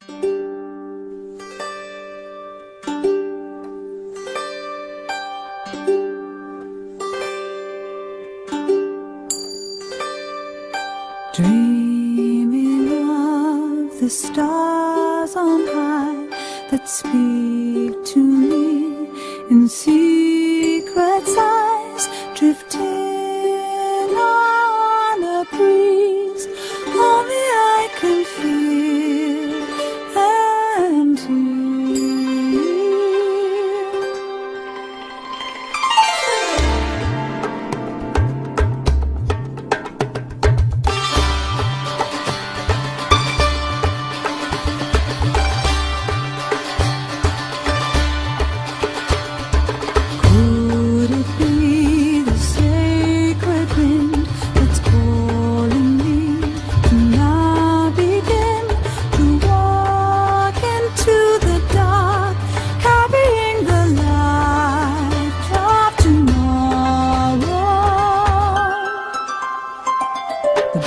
Dreaming of the stars on high that speak to me in secret sighs, drifting on a breeze only I can feel and hear. Could it be the sacred wind that's calling me to now begin to walk into the dark, carrying the light of tomorrow? The